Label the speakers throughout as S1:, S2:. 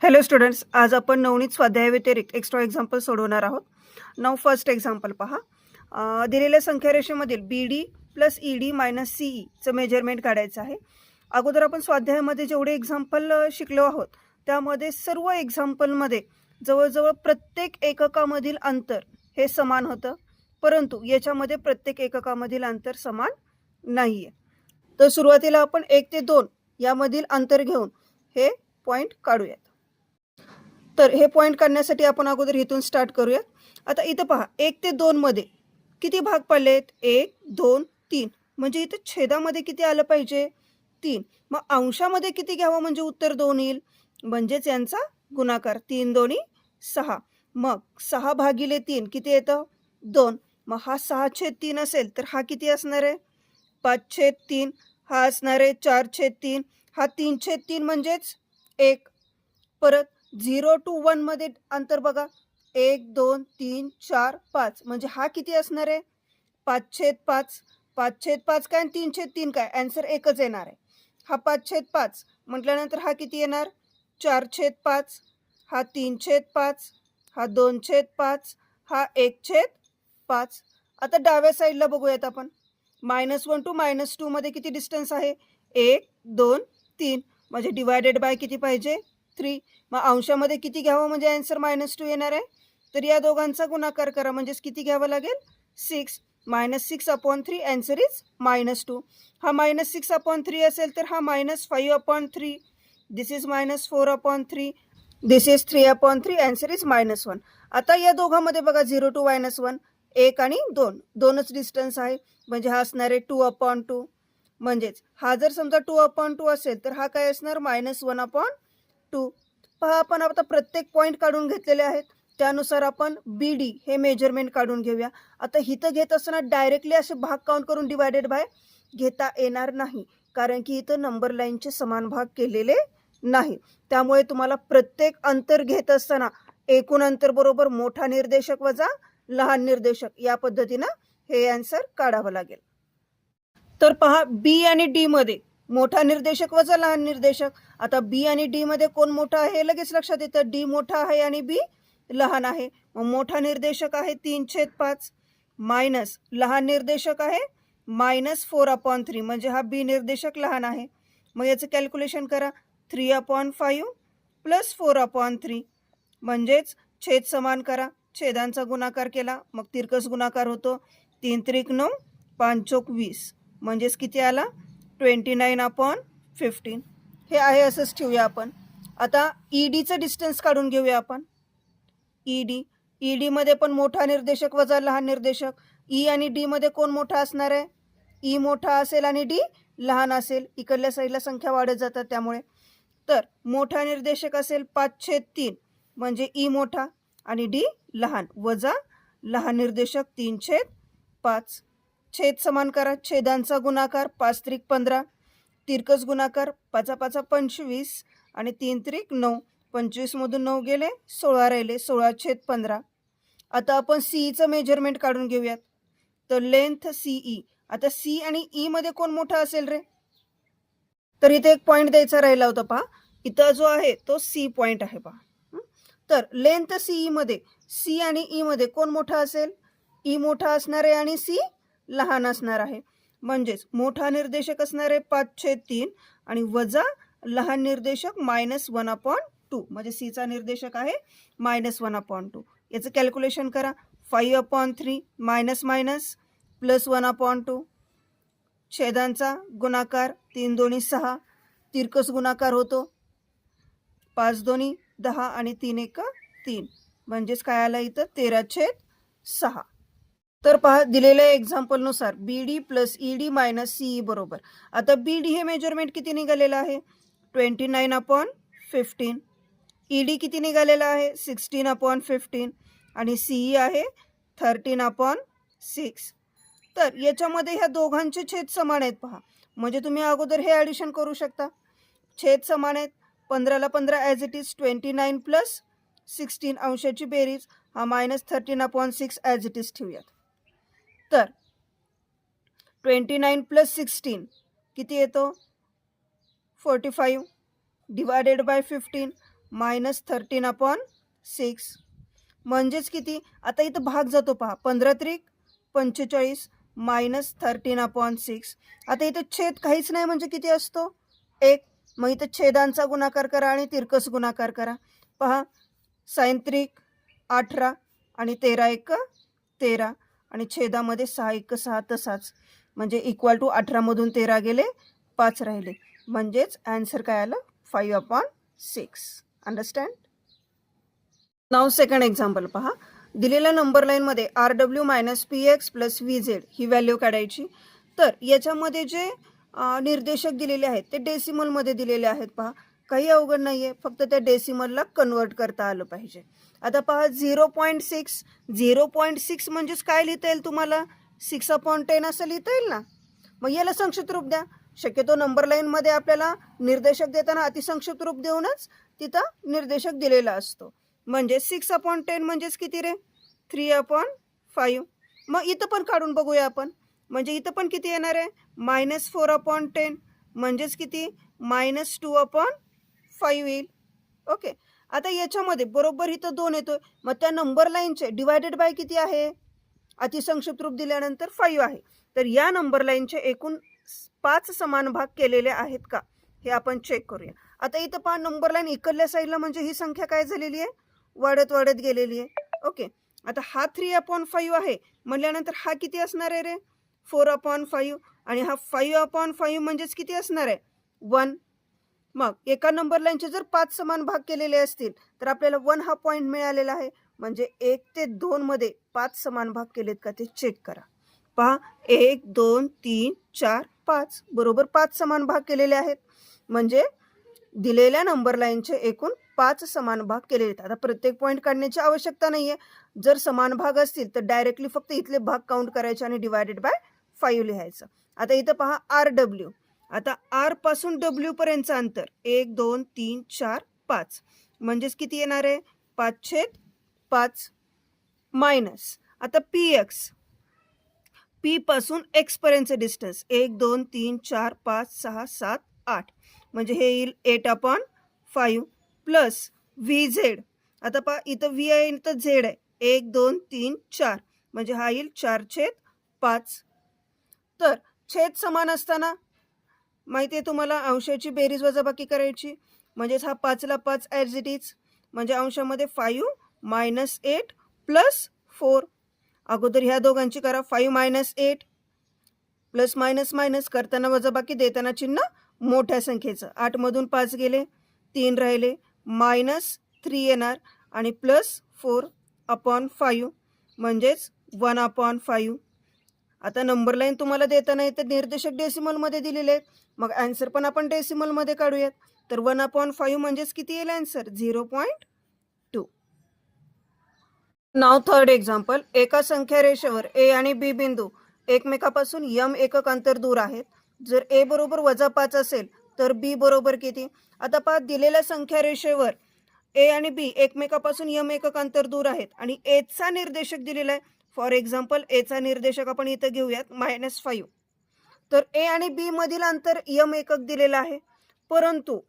S1: Hello students, आज आपण नवनीत स्वाध्याय व्यतिरिक्त एक्स्ट्रा एक्झाम्पल सोडवणार आहोत. नाव फर्स्ट एक्झाम्पल पहा. दिलेल्या संख्या रेषेमधील B D plus E D minus C ईचं मेजरमेंट काढायचं आहे. अगोदर आपण स्वाध्यायामध्ये जेवढे एक्झाम्पल शिकलो आहोत त्यामध्ये सर्व एक्झाम्पलमध्ये जवळजवळ प्रत्येक एककामधील अंतर हे समान होतं, परंतु याच्यामध्ये प्रत्येक एककामधील अंतर समान नाही आहे. तर सुरुवातीला आपण 1 ते 2 यामधील अंतर घेऊन हे पॉईंट काढूयात. तर हे पॉईंट काढण्यासाठी आपण अगोदर इथून स्टार्ट करूयात. आता इथं पहा, 1 ते 2 मध्ये किती भाग पडलेत? 1 2 3. म्हणजे इथं छेदामध्ये किती आलं पाहिजे? 3. मग अंशामध्ये किती घ्यावं म्हणजे उत्तर 2 येईल? म्हणजेच यांचा गुणाकार 3 दोन्ही 6. मग 6 भागिले 3 किती येतं? 2. मग हा 6/3 असेल तर हा किती असणार आहे? 5/3. हा असणार आहे 4/3. हा 3/3 म्हणजेच 1. परत 0 to 1 मध्ये अंतर बघा, 1 2 3 4 5. म्हणजे हा किती असणार आहे? 5/5. 5/5 काय आणि 3/3 काय? आन्सर एकच येणार आहे. हा 5/5 म्हटल्यानंतर हा किती येणार? 4/5. हा 3/5. हा 2/5. हा 1/5. आता डाव्या साईडला बघूयात आपण. -1 to -2 मध्ये किती डिस्टन्स आहे? 1 2 3. म्हणजे डिवायडेड बाय किती पाहिजे? 3. मग अंशामध्ये किती घ्यावं म्हणजे आन्सर -2 येणार आहे. तर या दोघांचा गुणाकार करा म्हणजेच किती घ्यावं लागेल? 6. -6/3 आन्सर इज -2. हा -6/3 असेल तर हा -5/3. This is -4/3. This is 3/3. Answer is -1. आता या दोघांमध्ये बघा 0 to -1 1 आणि 2 दोनच डिस्टन्स आहे, म्हणजे हा असणार आहे 2/2. म्हणजेच हा जर समजा 2/2 असेल तर हा काय असणार? -1/2. पहा, आपण आता प्रत्येक पॉईंट काढून घेतलेले आहेत, त्यानुसार आपण बी डी हे मेजरमेंट काढून घेऊया. आता इथं घेत असताना डायरेक्टली असे भाग काउंट करून डिवायडेड बाय घेता येणार नाही, कारण की इथं नंबर लाईनचे समान भाग केलेले नाही. त्यामुळे तुम्हाला प्रत्येक अंतर घेत असताना एकूण अंतर बरोबर मोठा निर्देशक वजा लहान निर्देशक या पद्धतीनं हे आन्सर काढावं लागेल. तर पहा, बी आणि डी मध्ये मोठा निर्देशक वजा लहान निर्देशक. आता बी आणि डी मध्ये कोण मोठा आहे लगेच लक्षात येतं. डी मोठा आहे आणि बी लहान आहे. मग मोठा निर्देशक आहे 3/5 मायनस लहान निर्देशक आहे -4/3. म्हणजे हा बी निर्देशक लहान आहे. मग याचं कॅल्क्युलेशन करा. 3/5 प्लस 4/3 म्हणजेच छेद समान करा. छेदांचा गुणाकार केला मग तिरकस गुणाकार होतो. 3 त्रिक 9 5 चोक 20 म्हणजेच किती आला? 29/15. हे आहे असंच ठेवूया आपण. आता ईडीचं डिस्टन्स काढून घेऊया आपण. ईडी मध्ये पण मोठा निर्देशक वजा लहान निर्देशक. ई आणि डी मध्ये कोण मोठा असणार आहे? ई मोठा असेल आणि डी लहान असेल. इकडल्या साईडला संख्या वाढत जातात त्यामुळे. तर मोठा निर्देशक असेल 5/3 म्हणजे ई मोठा आणि डी लहान वजा लहान निर्देशक 3/5. छेद समान करा. छेदांचा गुणाकार 5 त्रिक 15. तिरकस गुणाकार 5 25 आणि 3 त्रिक 9. 25 मधून 9 गेले 16 राहिले. 16/15. आता आपण सीईचं मेजरमेंट काढून घेऊयात. तर लेंथ सीई. आता सी आणि ई मध्ये कोण मोठा असेल रे? तर इथे एक पॉईंट द्यायचा राहिला होता पहा. इथं जो आहे तो सी पॉईंट आहे पहा. तर लेंथ सीई मध्ये सी आणि ई मध्ये कोण मोठा असेल? ई मोठा असणार आहे आणि सी लहान असणार आहे. म्हणजेच मोठा निर्देशक असणार आहे 5/3 आणि वजा लहान निर्देशक -1/2. म्हणजे सीचा निर्देशक आहे -1/2. याचं कॅल्क्युलेशन करा. 5/3 मायनस मायनस प्लस 1/2. छेदांचा गुणाकार 3 दोन्ही 6. तिरकस गुणाकार होतो 5 दोन्ही 10 आणि 3 एक 3. म्हणजेच काय आलं इथं? 13/6. तर पहा, दिलेल्या एक्झाम्पलनुसार B D plus E D minus CE बरोबर. आता बी डी हे मेजरमेंट किती निघालेलं आहे? 29/15. ई डी किती निघालेलं आहे? 16/15 आणि सीई आहे 13/6. तर याच्यामध्ये ह्या दोघांचे छेद समान आहेत पहा. म्हणजे तुम्ही अगोदर हे ॲडिशन करू शकता. छेद समान आहेत. 15ला 15 ॲज इट इज 29 प्लस 16 अंशाची बेरीज हा -13/6 ॲज इट इज ठेवूयात. तर 29 प्लस 16 किती येतो? 45 डिवायडेड बाय 15 -13/6 म्हणजेच किती? आता इथं भाग जातो पहा, 15 त्रिक 45 -13/6. आता इथं छेद काहीच नाही म्हणजे किती असतो? 1. मग इथं छेदांचा गुणाकार करा आणि तिरकस गुणाकार करा. पहा, साइन त्रिक 18 आणि 13 एक 13 आणि छेदामध्ये 6 एक 6 तसाच, म्हणजे इक्वल टू 18 मधून 13 गेले 5 राहिले, म्हणजेच आन्सर काय आलं? 5/6. अंडरस्टँड? नाव सेकंड एक्झाम्पल पहा. दिलेल्या नंबर लाईनमध्ये RW - PX + VZ ही व्हॅल्यू काढायची. तर याच्यामध्ये जे निर्देशक दिलेले आहेत ते डेसिमलमध्ये दिलेले आहेत. पहा, काही अवघड नाही आहे, फक्त त्या डेसिमलला कन्वर्ट करता आलं पाहिजे. आता पहा, 0.6 0.6 म्हणजेच काय लिहिता येईल तुम्हाला? 6/10 असं लिहिता येईल ना. मग याला संक्षिप्त रूप द्या. शक्यतो नंबर लाईनमध्ये आपल्याला निर्देशक देताना अतिसंक्षिप्त रूप देऊनच तिथं निर्देशक दिलेला असतो. म्हणजे 6/10 म्हणजेच किती रे? 3/5. मग इथं पण काढून बघूया आपण. म्हणजे इथं पण किती येणार आहे? -4/10 म्हणजेच किती? -2/5 येईल. ओके. आता याच्यामध्ये बरोबर इथं 2 येतोय. मग त्या नंबर लाईनचे डिवायडेड बाय किती आहे? अतिसंक्षिप्त रूप दिल्यानंतर 5 आहे. तर या नंबर लाईनचे एकूण 5 समान भाग केलेले आहेत का हे आपण चेक करूया. आता इथं पहा, नंबर लाईन इकडल्या साईडला म्हणजे ही संख्या काय झालेली आहे? वाढत वाढत गेलेली आहे. ओके. आता हा 3/5 आहे म्हटल्यानंतर हा किती असणार आहे रे? 4/5. आणि हा 5/5 म्हणजेच किती असणार आहे? 1. मग एका नंबर लाईनचे जर 5 समान भाग केलेले असतील तर आपल्याला 1 हा पॉईंट मिळालेला आहे. म्हणजे 1 ते 2 मध्ये 5 समान भाग केलेत का ते चेक करा. पहा, 1 2 3 4 5 बरोबर 5 समान भाग केलेले आहेत. म्हणजे दिलेल्या नंबर लाईनचे एकूण 5 समान भाग केलेले आहेत. आता प्रत्येक पॉईंट काढण्याची आवश्यकता नाही आहे. जर समान भाग असतील तर डायरेक्टली फक्त इथले भाग काउंट करायचे आणि डिवायडेड बाय 5 लिहायचं. आता इथं पहा, RW. आता R पासून W पर्यंतचं अंतर 1 2 3 4 5 म्हणजेच किती येणार आहे? 5/5 मायनस. आता PX. P पासून X पर्यंतचं डिस्टन्स 1 2 3 4 5 6 7 8 म्हणजे हे येईल 8/5 प्लस VZ. आता पहा, इथं V आहे, इथं Z आहे. 1 2 3 4 म्हणजे हा येईल 4/5. तर छेद समान असताना माहिती आहे तुम्हाला अंशाची बेरीज वजाबाकी करायची. म्हणजेच हा 5ला 5 ॲज इट इज, म्हणजे अंशामध्ये 5 - 8 + 4. अगोदर ह्या दोघांची करा. 5 - 8 प्लस मायनस मायनस करताना वजाबाकी, देताना चिन्ह मोठ्या संख्येचं. 8 मधून 5 गेले, 3 राहिले, -3 येणार आणि +4/5 म्हणजेच 1/5. आता नंबर लाईन तुम्हाला देताना इथे निर्देशक डेसिमलमध्ये दिलेले आहेत. मग आन्सर पण आपण डेसिमलमध्ये काढूयात. तर 1/5 म्हणजेच किती येईल आन्सर? 0.2. Now third example. एका संख्या रेषेवर A आणि B बिंदू एकमेकापासून m एकक अंतर दूर आहेत. जर A बरोबर -5 असेल तर B बरोबर किती? आता पहा, दिलेल्या संख्या रेषेवर A आणि B एकमेकापासून m एकक अंतर दूर आहेत आणि A चा निर्देशक दिलेला आहे. फॉर एक्झाम्पल A चा निर्देशक आपण इथं घेऊयात -5. तर A आणि B मधील अंतर m एकक दिलेला आहे. परंतु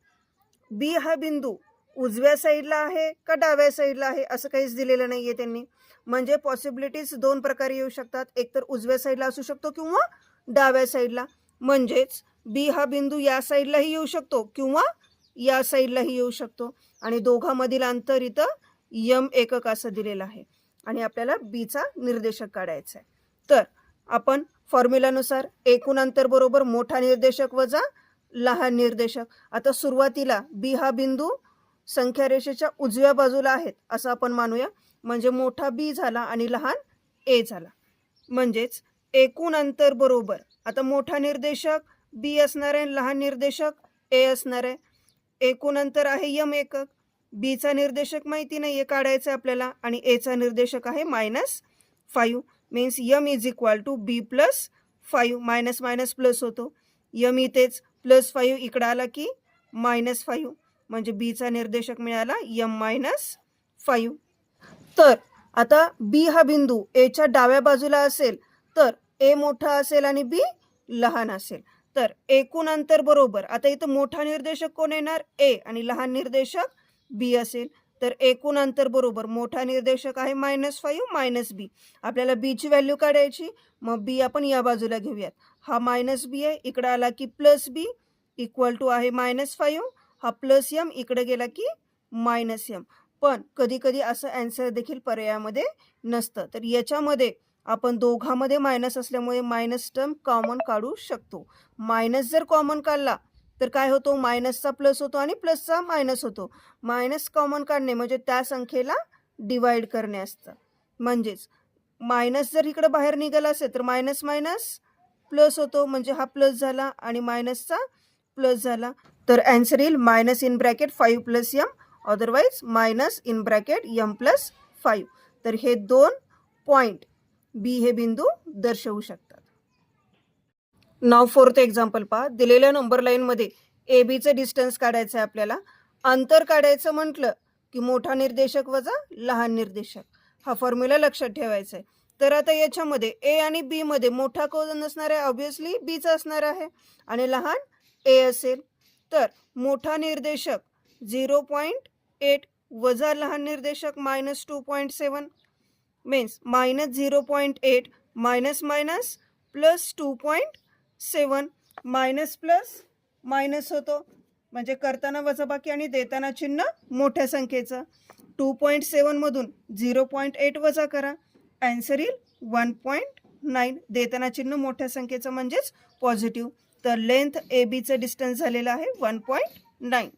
S1: B हा बिंदू उजव्या साईडला आहे का डाव्या साईडला आहे असं काहीच दिलेलं नाही आहे त्यांनी. म्हणजे पॉसिबिलिटीज 2 प्रकारे येऊ शकतात. एक तर उजव्या साईडला असू शकतो किंवा डाव्या साईडला. म्हणजेच B हा बिंदू या साईडलाही येऊ शकतो किंवा या साईडलाही येऊ शकतो. आणि दोघांमधील अंतर इथं m एकक असं दिलेलं आहे आणि आपल्याला B चा निर्देशक काढायचा आहे. तर आपण फॉर्म्युलानुसार एकूण अंतर बरोबर मोठा निर्देशक वजा लहान निर्देशक. आता सुरुवातीला B हा बिंदू संख्या रेषेच्या उजव्या बाजूला आहेत असं आपण मानूया. म्हणजे मोठा B झाला आणि लहान A झाला. म्हणजेच एकूण अंतर बरोबर, आता मोठा निर्देशक B असणार आहे, लहान निर्देशक A असणार आहे. एकूण अंतर आहे m एकक. B चा निर्देशक माहिती नाही आहे, काढायचं आहे आपल्याला, आणि A चा निर्देशक आहे -5. Means m = B + 5. Minus minus plus होतो. m इथेच +5 इकडं आला की -5 म्हणजे B चा निर्देशक मिळाला m-5. तर आता B हा बिंदू A च्या डाव्या बाजूला असेल तर A मोठा असेल आणि B लहान असेल. तर एकूण अंतर बरोबर, आता इथं मोठा निर्देशक कोण येणार? A आणि लहान निर्देशक बी असेल, तर एकूण अंतर बरोबर मोठा निर्देशक आहे -5 -b. आपल्याला बीची व्हॅल्यू काढायची, मग बी आपण या बाजूला घेऊयात. हा -b आहे, इकडं आला की +b इक्वल टू आहे -5, हा +m इकडे गेला की -m. पण कधी-कधी असं ॲन्सर देखील पर्यायामध्ये नसतं. तर याच्यामध्ये आपण दोघांमध्ये मायनस असल्यामुळे मायनस टर्म कॉमन काढू शकतो. मायनस जर कॉमन काढला तर काय होतो, मायनसचा प्लस होतो आणि प्लसचा मायनस होतो. मायनस कॉमन काढणे म्हणजे त्या संख्येला डिवाइड करणे असतं. म्हणजेच मायनस जर इकडे बाहेर निघाला असेल तर मायनस मायनस प्लस होतो, म्हणजे हा प्लस झाला आणि मायनसचा प्लस झाला. तर ॲन्सर येईल -5 + m, अदरवाईज -m + 5. तर हे 2 पॉईंट बी हे बिंदू दर्शवू शकतात. नाव फोर्थ एक्झाम्पल पहा. दिलेल्या नंबर लाईनमध्ये ए बीचं डिस्टन्स काढायचं आहे आपल्याला. अंतर काढायचं म्हटलं की मोठा निर्देशक वजा लहान निर्देशक, हा फॉर्म्युला लक्षात ठेवायचा आहे. तर आता याच्यामध्ये ए आणि बी मध्ये मोठा कोण असणार आहे, ऑब्व्हियसली बीचा असणार आहे आणि लहान ए असेल. तर मोठा निर्देशक 0.8 वजा लहान निर्देशक -2.7 means -0.8 minus minus plus 2.7. Minus plus minus होतो, म्हणजे करताना वजाबाकी आणि देताना चिन्ह मोठ्या संख्येचं. 2.7 मधून 0.8 वजा करा, ॲन्सर येईल 1.9. देताना चिन्ह मोठ्या संख्येचं म्हणजेच पॉझिटिव्ह. तर लेंथ ए बीचं डिस्टन्स झालेलं आहे 1.9.